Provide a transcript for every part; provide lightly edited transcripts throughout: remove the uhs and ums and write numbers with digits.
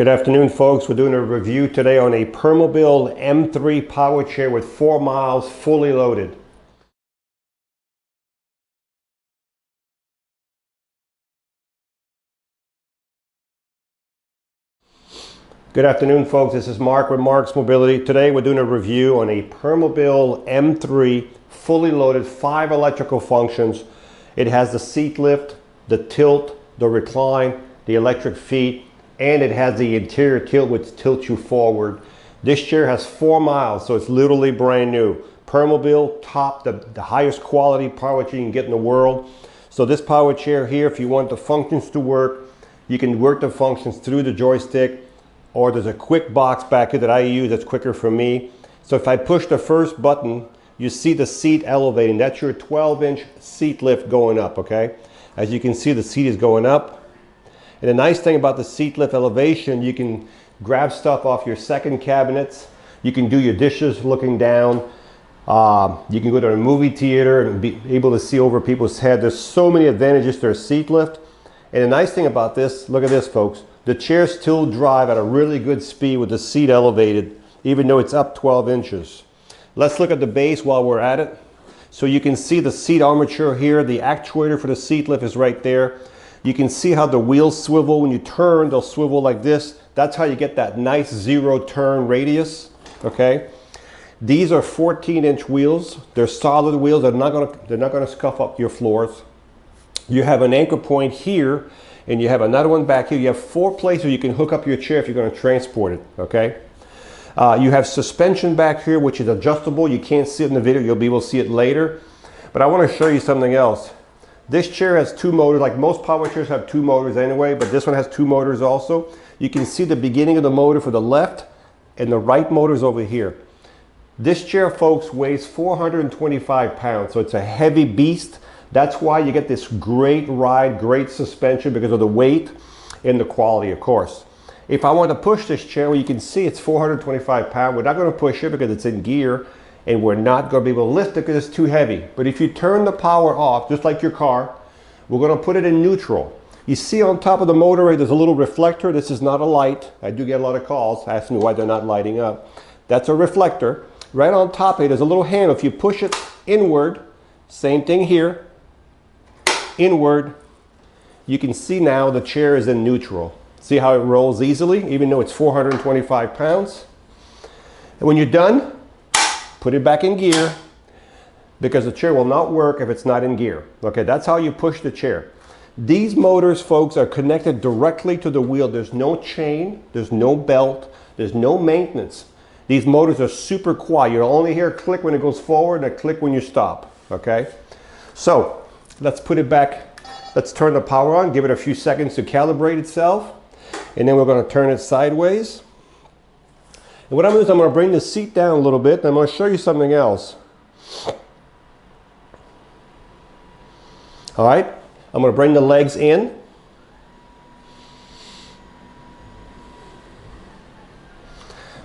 Good afternoon, folks. We're doing a review today on a Permobil M3 power chair with 4 miles, fully loaded. Good afternoon, folks. This is Marc with Marc's Mobility. Today we're doing a review on a Permobil M3 fully loaded, 5 electrical functions. It has the seat lift, the tilt, the recline, the electric feet, and it has the interior tilt, which tilts you forward. This chair has 4 miles, so it's literally brand new. Permobil, top, the highest quality power chair you can get in the world. So this power chair here, if you want the functions to work, you can work the functions through the joystick, or there's a quick box back here that I use that's quicker for me. So if I push the first button, you see the seat elevating. That's your 12-inch seat lift going up, okay? As you can see, the seat is going up. And the nice thing about the seat lift elevation, you can grab stuff off your second cabinets. You can do your dishes looking down. You can go to a movie theater and be able to see over people's head. There's so many advantages to a seat lift. And the nice thing about this, look at this, folks. The chair still drive at a really good speed with the seat elevated, even though it's up 12 inches. Let's look at the base while we're at it. So you can see the seat armature here. The actuator for the seat lift is right there. You can see how the wheels swivel. When you turn, they'll swivel like this. That's how you get that nice 0 turn radius, okay? These are 14-inch wheels. They're solid wheels. They're not gonna scuff up your floors. You have an anchor point here, and you have another one back here. You have 4 places you can hook up your chair if you're gonna transport it, okay? You have suspension back here, which is adjustable. You can't see it in the video. You'll be able to see it later. But I wanna show you something else. This chair has 2 motors, like most power chairs have 2 motors anyway, but this one has 2 motors also. You can see the beginning of the motor for the left and the right motors over here. This chair, folks, weighs 425 pounds, so it's a heavy beast. That's why you get this great ride, great suspension, because of the weight and the quality, of course. If I want to push this chair, well, you can see it's 425 pounds. We're not going to push it because it's in gear. And we're not going to be able to lift it because it's too heavy. But if you turn the power off, just like your car, we're going to put it in neutral. You see on top of the motor, there's a little reflector. This is not a light. I do get a lot of calls asking me why they're not lighting up. That's a reflector. Right on top of it, there's a little handle. If you push it inward, same thing here, inward, you can see now the chair is in neutral. See how it rolls easily, even though it's 425 pounds? And when you're done, put it back in gear, because the chair will not work if it's not in gear. Okay, that's how you push the chair. These motors, folks, are connected directly to the wheel. There's no chain, there's no belt, there's no maintenance. These motors are super quiet. You'll only hear a click when it goes forward and a click when you stop, okay? So, let's put it back. Let's turn the power on, give it a few seconds to calibrate itself, and then we're gonna turn it sideways. And what I'm going to do is I'm going to bring the seat down a little bit, and I'm going to show you something else. All right, I'm going to bring the legs in.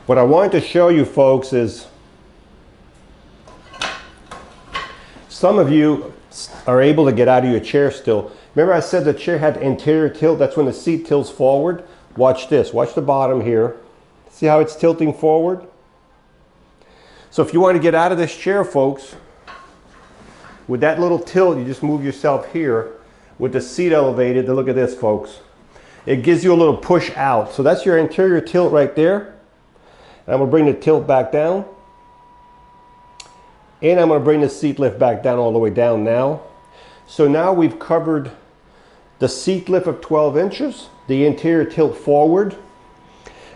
What I wanted to show you, folks, is some of you are able to get out of your chair still. Remember I said the chair had anterior tilt? That's when the seat tilts forward. Watch this. Watch the bottom here. See how it's tilting forward? So if you want to get out of this chair, folks, with that little tilt, you just move yourself here with the seat elevated. Look at this, folks. It gives you a little push out. So that's your anterior tilt right there. And I'm going to bring the tilt back down. And I'm going to bring the seat lift back down all the way down now. So now we've covered the seat lift of 12 inches, the interior tilt forward.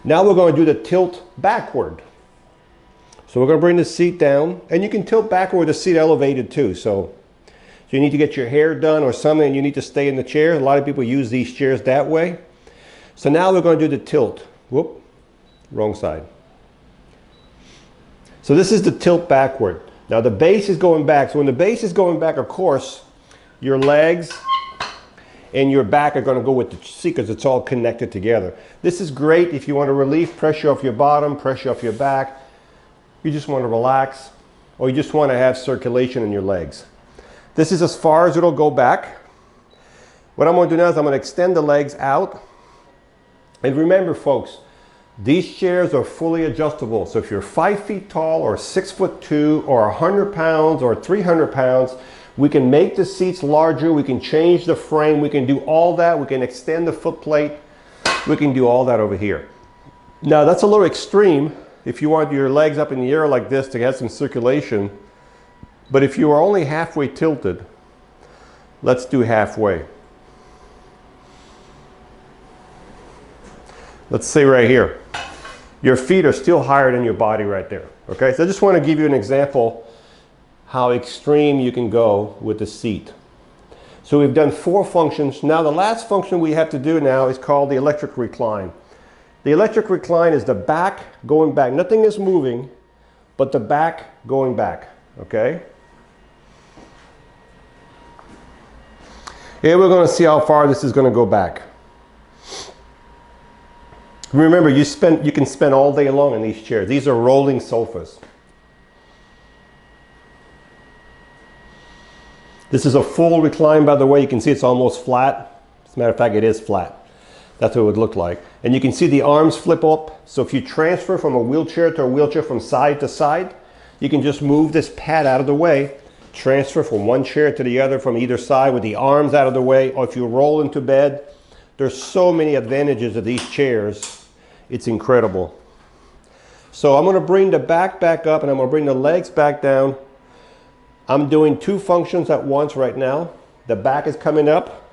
Now we're going to do the tilt backward. So we're going to bring the seat down, and you can tilt backward with the seat elevated too. So you need to get your hair done or something, and you need to stay in the chair. A lot of people use these chairs that way. So now we're going to do the tilt. Whoop, wrong side. So this is the tilt backward. Now the base is going back. So when the base is going back, of course, your legs and your back are going to go with the seat because it's all connected together. This is great if you want to relieve pressure off your bottom, pressure off your back. You just want to relax, or you just want to have circulation in your legs. This is as far as it'll go back. What I'm going to do now is I'm going to extend the legs out, And remember folks, these chairs are fully adjustable. So if you're 5 feet tall or 6'2" or 100 pounds or 300 pounds, we can make the seats larger, we can change the frame, we can do all that, we can extend the foot plate, we can do all that over here. Now that's a little extreme if you want your legs up in the air like this to get some circulation, but if you are only halfway tilted, let's do halfway. Let's say right here, your feet are still higher than your body right there, okay? So I just want to give you an example how extreme you can go with the seat. So we've done 4 functions. Now the last function we have to do now is called the electric recline. The electric recline is the back going back. Nothing is moving, but the back going back, okay? Here we're going to see how far this is going to go back. Remember, you can spend all day long in these chairs. These are rolling sofas. This is a full recline, by the way. You can see it's almost flat. As a matter of fact, it is flat. That's what it would look like. And you can see the arms flip up. So if you transfer from a wheelchair to a wheelchair from side to side, you can just move this pad out of the way, transfer from one chair to the other from either side with the arms out of the way. Or if you roll into bed, there's so many advantages of these chairs. It's incredible. So I'm going to bring the back up and I'm going to bring the legs back down. I'm doing 2 functions at once right now. The back is coming up.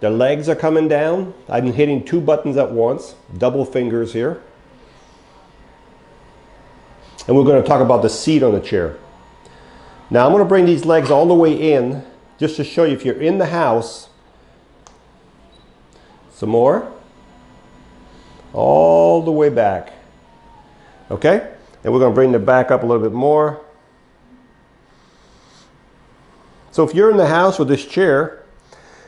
The legs are coming down. I'm hitting 2 buttons at once, double fingers here. And we're going to talk about the seat on the chair. Now I'm going to bring these legs all the way in just to show you if you're in the house. Some more. All the way back. Okay? And we're going to bring the back up a little bit more. So if you're in the house with this chair,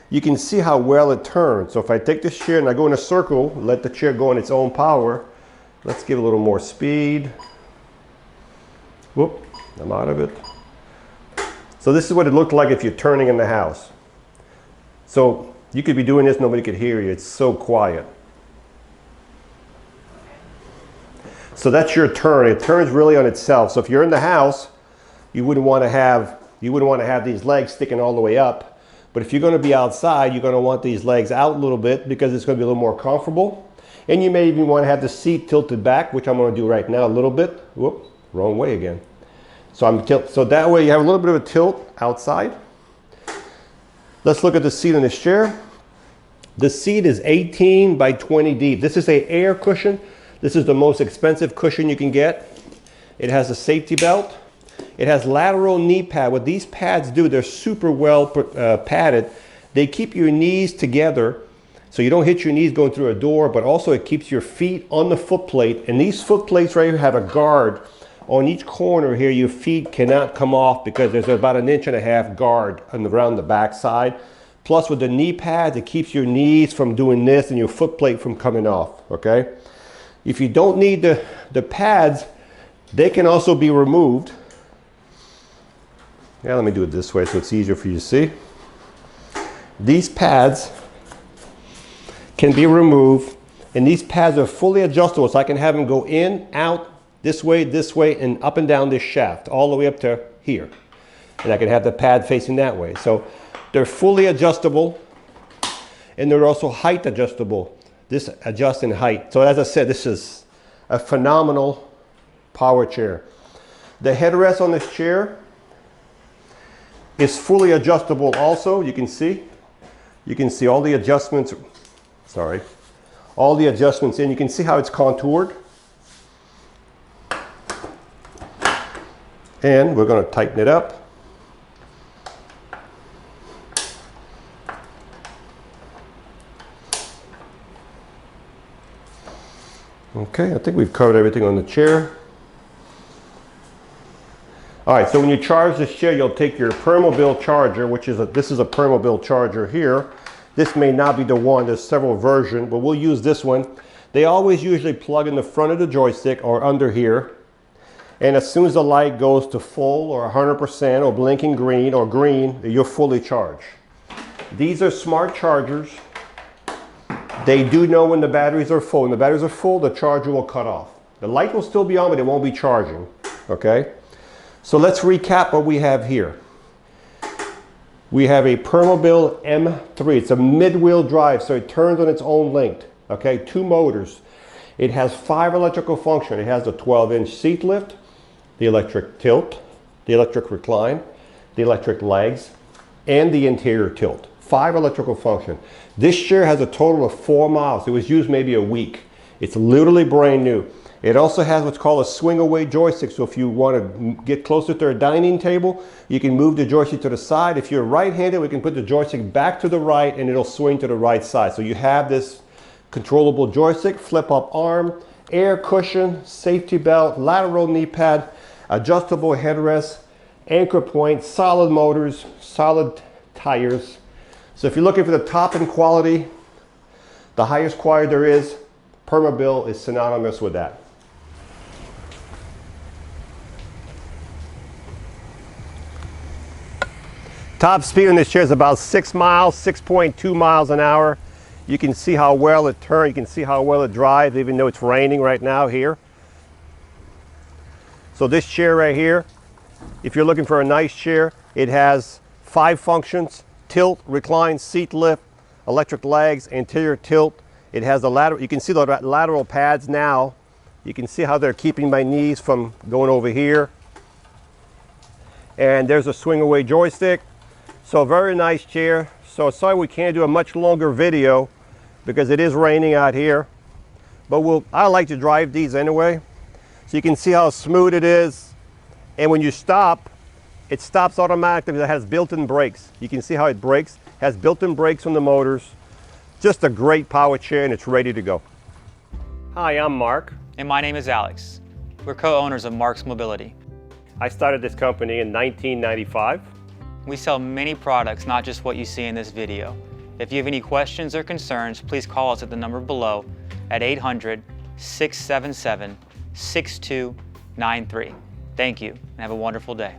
you can see how well it turns. So if I take this chair and I go in a circle, let the chair go on its own power. Let's give it a little more speed. Whoop, I'm out of it. So this is what it looked like if you're turning in the house. So you could be doing this, nobody could hear you. It's so quiet. So that's your turn. It turns really on itself. So if you're in the house, you wouldn't want to have these legs sticking all the way up. But if you're going to be outside, you're going to want these legs out a little bit because it's going to be a little more comfortable. And you may even want to have the seat tilted back, which I'm going to do right now a little bit. Whoop, wrong way again. So that way you have a little bit of a tilt outside. Let's look at the seat on this chair. The seat is 18 by 20 deep. This is an air cushion. This is the most expensive cushion you can get. It has a safety belt. It has lateral knee pad. What these pads do, they're super well padded. They keep your knees together so you don't hit your knees going through a door, but also it keeps your feet on the foot plate. And these foot plates right here have a guard. On each corner here, your feet cannot come off because there's about 1.5 inch guard around the back side. Plus with the knee pads, it keeps your knees from doing this and your foot plate from coming off, okay? If you don't need the pads, they can also be removed. Yeah, let me do it this way so it's easier for you to see. These pads can be removed, and these pads are fully adjustable, so I can have them go in, out, this way, and up and down this shaft, all the way up to here. And I can have the pad facing that way. So they're fully adjustable, and they're also height adjustable. This adjusts in height. So as I said, this is a phenomenal power chair. The headrest on this chair is fully adjustable also. You can see all the adjustments. Sorry. All the adjustments in. You can see how it's contoured. And we're going to tighten it up. Okay, I think we've covered everything on the chair. All right, so when you charge this chair, you'll take your Permobil charger, this is a Permobil charger here. This may not be the one, there's several versions, but we'll use this one. They always usually plug in the front of the joystick or under here. And as soon as the light goes to full or 100% or blinking green or green, you're fully charged. These are smart chargers. They do know when the batteries are full. When the batteries are full, the charger will cut off. The light will still be on, but it won't be charging, okay? So let's recap what we have here. We have a Permobil M3. It's a mid-wheel drive, so it turns on its own length, okay? 2 motors. It has 5 electrical functions. It has the 12-inch seat lift, the electric tilt, the electric recline, the electric legs, and the interior tilt. 5 electrical functions. This chair has a total of 4 miles. It was used maybe a week. It's literally brand new. It also has what's called a swing away joystick. So if you want to get closer to a dining table, you can move the joystick to the side. If you're right-handed, we can put the joystick back to the right and it'll swing to the right side. So you have this controllable joystick, flip up arm, air cushion, safety belt, lateral knee pad, adjustable headrest, anchor point, solid motors, solid tires. So if you're looking for the top in quality, the highest quality there is, Permobil is synonymous with that. Top speed on this chair is about 6 miles, 6.2 miles an hour. You can see how well it turns, you can see how well it drives, even though it's raining right now here. So this chair right here, if you're looking for a nice chair, it has 5 functions: tilt, recline, seat lift, electric legs, anterior tilt. It has the lateral, you can see the lateral pads now. You can see how they're keeping my knees from going over here. And there's a swing away joystick. So very nice chair. So sorry we can't do a much longer video because it is raining out here. But I like to drive these anyway. So you can see how smooth it is. And when you stop, it stops automatically because it has built-in brakes. You can see how it brakes. It has built-in brakes on the motors. Just a great power chair and it's ready to go. Hi, I'm Mark. And my name is Alex. We're co-owners of Marc's Mobility. I started this company in 1995. We sell many products, not just what you see in this video. If you have any questions or concerns, please call us at the number below at 800-677-6293. Thank you and have a wonderful day.